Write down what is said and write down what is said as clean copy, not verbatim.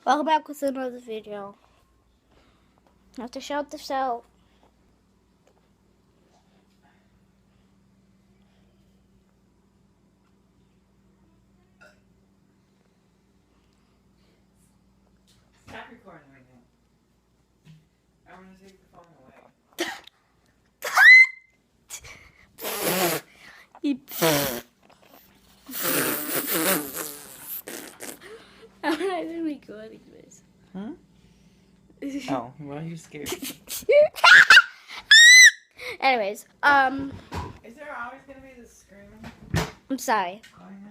Welcome back with another video. I have to shout this out. Stop recording right now. I want to take the phone away. I'm not even recording this. Huh? Oh, why are you scared? Anyways, Is there always going to be this screaming? I'm sorry. Going on?